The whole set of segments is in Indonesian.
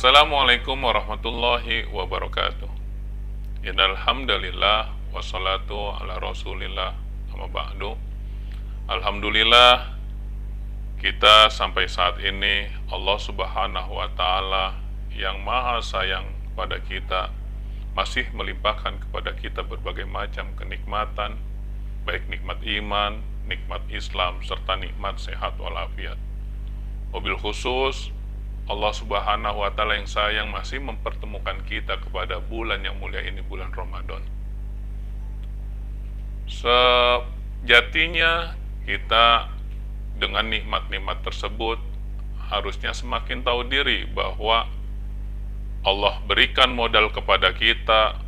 Assalamualaikum warahmatullahi wabarakatuh. Innal hamdalillah wassalatu ala rasulillah amma ba'du. Alhamdulillah, kita sampai saat ini Allah Subhanahu wa taala yang maha sayang pada kita masih melimpahkan kepada kita berbagai macam kenikmatan, baik nikmat iman, nikmat Islam, serta nikmat sehat walafiat. Wabil khusus Allah Subhanahu wa taala yang sayang masih mempertemukan kita kepada bulan yang mulia ini, bulan Ramadan. Sejatinya kita dengan nikmat-nikmat tersebut harusnya semakin tahu diri bahwa Allah berikan modal kepada kita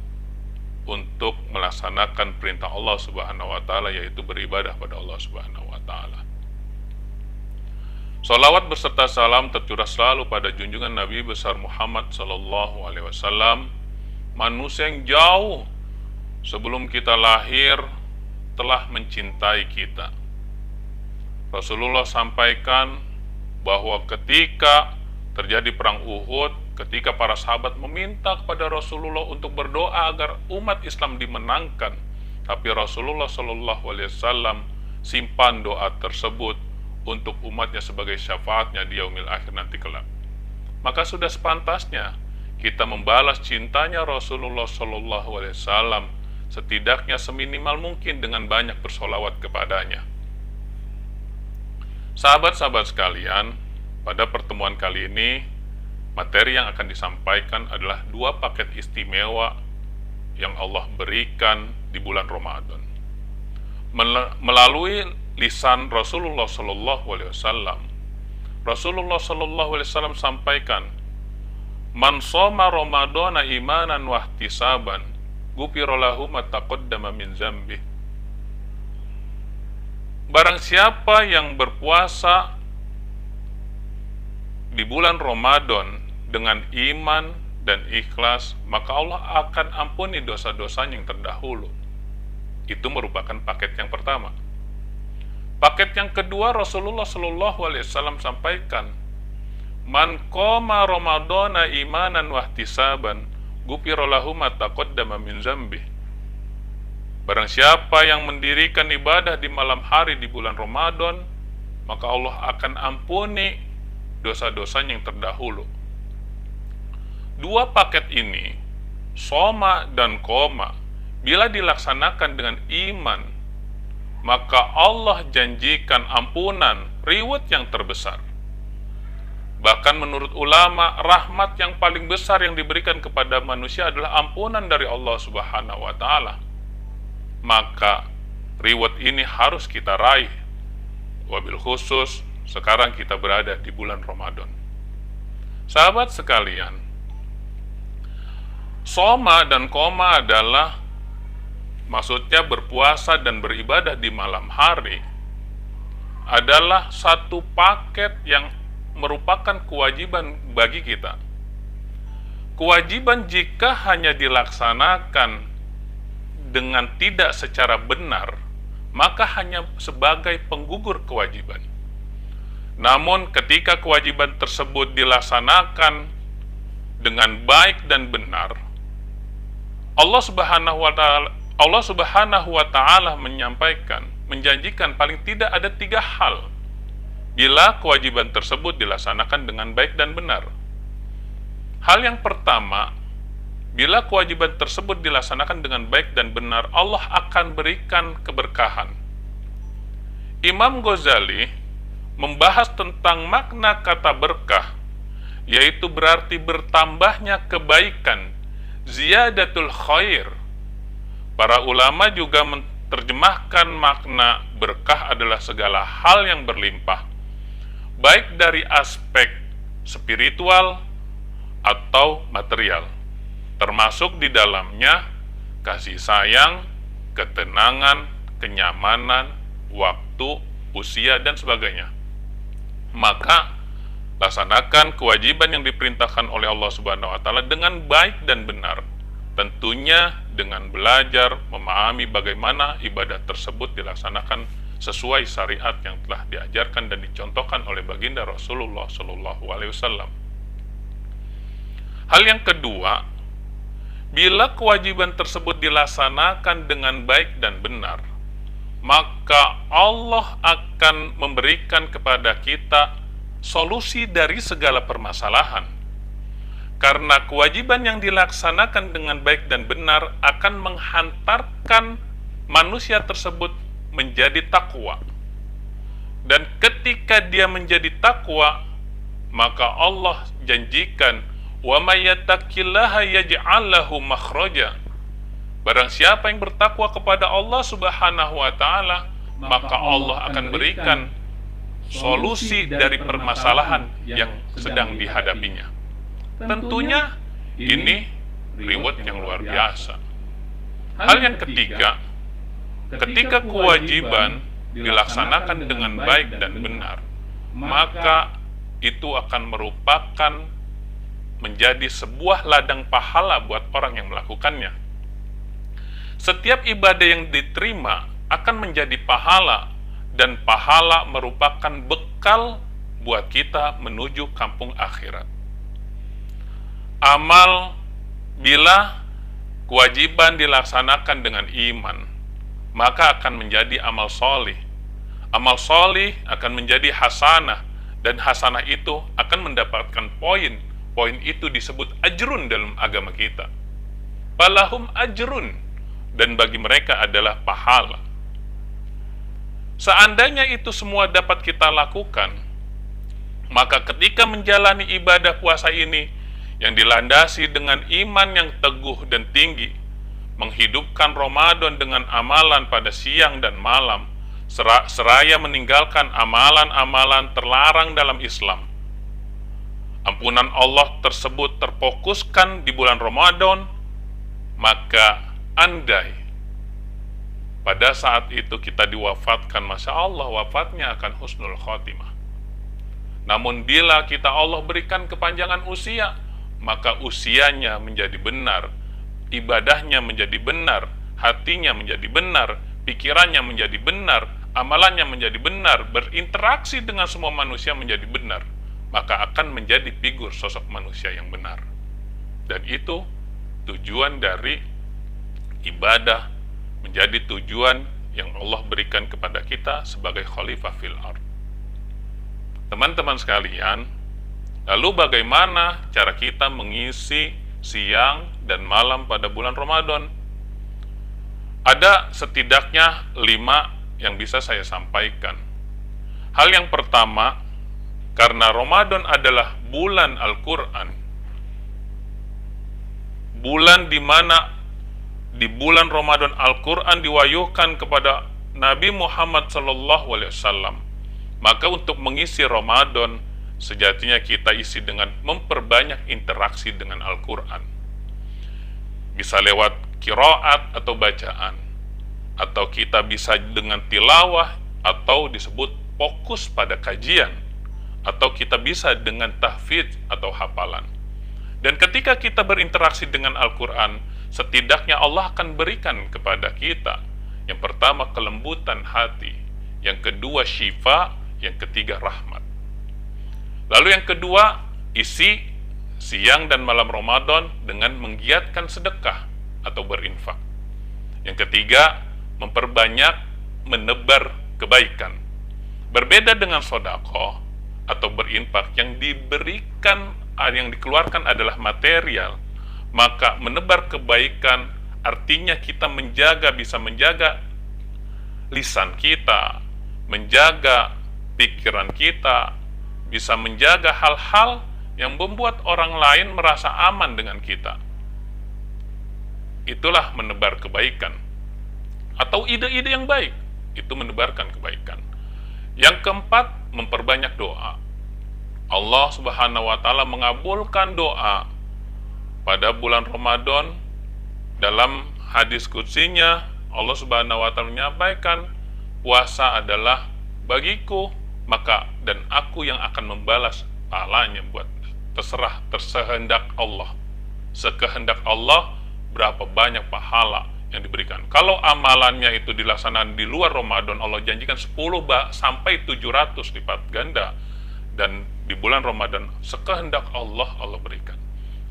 untuk melaksanakan perintah Allah Subhanahu wa taala, yaitu beribadah pada Allah Subhanahu wa taala. Salawat beserta salam tercurah selalu pada junjungan Nabi besar Muhammad sallallahu alaihi wasallam, manusia yang jauh sebelum kita lahir telah mencintai kita. Rasulullah sampaikan bahwa ketika terjadi perang Uhud, ketika para sahabat meminta kepada Rasulullah untuk berdoa agar umat Islam dimenangkan, tapi Rasulullah sallallahu alaihi wasallam simpan doa tersebut untuk umatnya sebagai syafaatnya di yaumil akhir nanti kelak. Maka sudah sepantasnya kita membalas cintanya Rasulullah sallallahu alaihi wasallam setidaknya seminimal mungkin dengan banyak bersolawat kepadanya. Sahabat-sahabat sekalian, pada pertemuan kali ini materi yang akan disampaikan adalah 2 paket istimewa yang Allah berikan di bulan Ramadan. Melalui lisan Rasulullah sallallahu alaihi wasallam, Rasulullah sallallahu alaihi wasallam sampaikan, "Man shoma Ramadana imanan wa ihtisaban, ghufira lahu ma taqaddama min dzambi." Barang siapa yang berpuasa di bulan Ramadan dengan iman dan ikhlas, maka Allah akan ampuni dosa-dosanya yang terdahulu. Itu merupakan paket yang pertama. Paket yang kedua, Rasulullah sallallahu alaihi wasallam sampaikan, "Man qoma Ramadana imanan wa ihtisaban, ghufira lahu ma taqaddama min dzambi." Barang siapa yang mendirikan ibadah di malam hari di bulan Ramadan, maka Allah akan ampuni dosa-dosanya yang terdahulu. 2 paket ini, shoma dan qoma, bila dilaksanakan dengan iman, maka Allah janjikan ampunan, reward yang terbesar. Bahkan menurut ulama, rahmat yang paling besar yang diberikan kepada manusia adalah ampunan dari Allah Subhanahu wa taala. Maka reward ini harus kita raih. Wabil khusus sekarang kita berada di bulan Ramadan. Sahabat sekalian, shoma dan qoma adalah maksudnya berpuasa dan beribadah di malam hari adalah satu paket yang merupakan kewajiban bagi kita. Kewajiban jika hanya dilaksanakan dengan tidak secara benar, maka hanya sebagai penggugur kewajiban. Namun ketika kewajiban tersebut dilaksanakan dengan baik dan benar, Allah Subhanahu wa taala menyampaikan, menjanjikan paling tidak ada 3 hal bila kewajiban tersebut dilaksanakan dengan baik dan benar. Hal yang pertama, bila kewajiban tersebut dilaksanakan dengan baik dan benar, Allah akan berikan keberkahan. Imam Ghazali membahas tentang makna kata berkah, yaitu berarti bertambahnya kebaikan, ziyadatul khair. Para ulama juga menerjemahkan makna berkah adalah segala hal yang berlimpah, baik dari aspek spiritual atau material, termasuk di dalamnya kasih sayang, ketenangan, kenyamanan, waktu, usia, dan sebagainya. Maka laksanakan kewajiban yang diperintahkan oleh Allah Subhanahu wa taala dengan baik dan benar. Tentunya dengan belajar memahami bagaimana ibadah tersebut dilaksanakan sesuai syariat yang telah diajarkan dan dicontohkan oleh baginda Rasulullah Shallallahu Alaihi Wasallam. Hal yang kedua, bila kewajiban tersebut dilaksanakan dengan baik dan benar, maka Allah akan memberikan kepada kita solusi dari segala permasalahan. Karena kewajiban yang dilaksanakan dengan baik dan benar akan menghantarkan manusia tersebut menjadi takwa. Dan ketika dia menjadi takwa, maka Allah janjikan, "Wa may yattaqillaha yaj'al lahu makhraja." Barang siapa yang bertakwa kepada Allah Subhanahu wa taala, maka Allah akan berikan solusi dari permasalahan yang sedang dihadapinya. Tentunya ini reward yang luar biasa. Hal yang ketiga, ketika kewajiban dilaksanakan dengan baik dan benar, maka itu akan merupakan menjadi sebuah ladang pahala buat orang yang melakukannya. Setiap ibadah yang diterima akan menjadi pahala, dan pahala merupakan bekal buat kita menuju kampung akhirat. Amal, bila kewajiban dilaksanakan dengan iman, maka akan menjadi amal solih. Amal solih akan menjadi hasanah, dan hasanah itu akan mendapatkan poin. Poin itu disebut ajrun dalam agama kita. Falahum ajrun, dan bagi mereka adalah pahala. Seandainya itu semua dapat kita lakukan, maka ketika menjalani ibadah puasa ini yang dilandasi dengan iman yang teguh dan tinggi, menghidupkan Ramadan dengan amalan pada siang dan malam, seraya meninggalkan amalan-amalan terlarang dalam Islam, ampunan Allah tersebut terfokuskan di bulan Ramadan, maka andai pada saat itu kita diwafatkan, Masya Allah, wafatnya akan husnul khotimah. Namun bila kita Allah berikan kepanjangan usia, maka usianya menjadi benar, ibadahnya menjadi benar, hatinya menjadi benar, pikirannya menjadi benar, amalannya menjadi benar, berinteraksi dengan semua manusia menjadi benar, maka akan menjadi figur sosok manusia yang benar. Dan itu tujuan dari ibadah, menjadi tujuan yang Allah berikan kepada kita sebagai khalifah fil ard. Teman-teman sekalian, lalu bagaimana cara kita mengisi siang dan malam pada bulan Ramadan? Ada setidaknya 5 yang bisa saya sampaikan. Hal yang pertama, karena Ramadan adalah bulan Al-Quran, bulan di mana di bulan Ramadan Al-Quran diwahyukan kepada Nabi Muhammad SAW, maka untuk mengisi Ramadan, sejatinya kita isi dengan memperbanyak interaksi dengan Al-Quran. Bisa lewat qiraat atau bacaan, atau kita bisa dengan tilawah, atau disebut fokus pada kajian, atau kita bisa dengan tahfidz atau hafalan. Dan ketika kita berinteraksi dengan Al-Quran, setidaknya Allah akan berikan kepada kita, yang pertama kelembutan hati, yang kedua syifa, yang ketiga rahmat. Lalu yang kedua, isi siang dan malam Ramadan dengan menggiatkan sedekah atau berinfak. Yang ketiga, memperbanyak menebar kebaikan. Berbeda dengan sedekah atau berinfak yang diberikan, yang dikeluarkan adalah material, maka menebar kebaikan artinya kita bisa menjaga lisan kita, menjaga pikiran kita, bisa menjaga hal-hal yang membuat orang lain merasa aman dengan kita. Itulah menebar kebaikan. Atau ide-ide yang baik, itu menebarkan kebaikan. Yang keempat, memperbanyak doa. Allah Subhanahu wa Ta'ala mengabulkan doa pada bulan Ramadan. Dalam hadis qudsinya, Allah Subhanahu wa Ta'ala menyampaikan, puasa adalah bagiku, maka dan aku yang akan membalas pahalanya buat tersehendak Allah. Sekehendak Allah berapa banyak pahala yang diberikan. Kalau amalannya itu dilaksanakan di luar Ramadan, Allah janjikan 10 sampai 700 lipat ganda. Dan di bulan Ramadan sekehendak Allah, Allah berikan.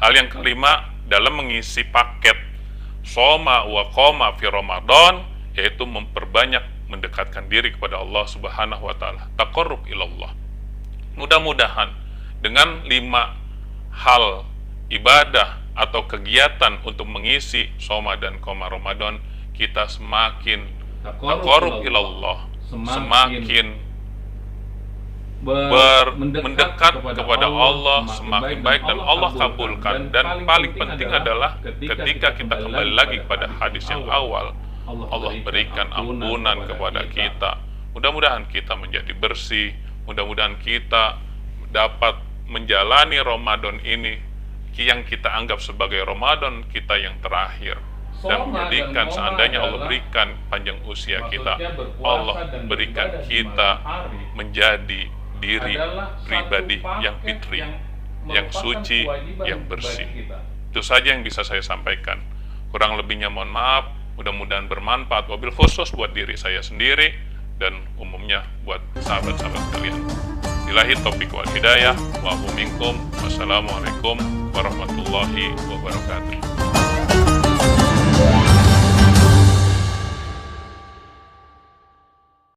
Hal yang kelima, dalam mengisi paket Shoma wa qoma fi Ramadan, yaitu memperbanyak mendekatkan diri kepada Allah Subhanahu wa taala, taqarrub ilallah. Mudah-mudahan dengan 5 hal ibadah atau kegiatan untuk mengisi Shoma dan qoma Ramadan, kita semakin taqarrub ilallah, semakin mendekat kepada Allah, semakin baik dan Allah kabulkan. Dan paling penting adalah ketika kita kembali lagi kepada hadis yang awal, Allah berikan ampunan kepada kita. Mudah-mudahan kita menjadi bersih, mudah-mudahan kita dapat menjalani Ramadan ini yang kita anggap sebagai Ramadan kita yang terakhir, dan menjadikan seandainya Allah berikan panjang usia kita, Allah berikan kita menjadi diri pribadi yang fitri, yang suci, yang bersih. Itu saja yang bisa saya sampaikan. Kurang lebihnya mohon maaf. Mudah-mudahan bermanfaat, wabil khusus buat diri saya sendiri dan umumnya buat sahabat-sahabat kalian. Billahi taufiq wal hidayah, wa hum minkum. Wassalamualaikum warahmatullahi wabarakatuh.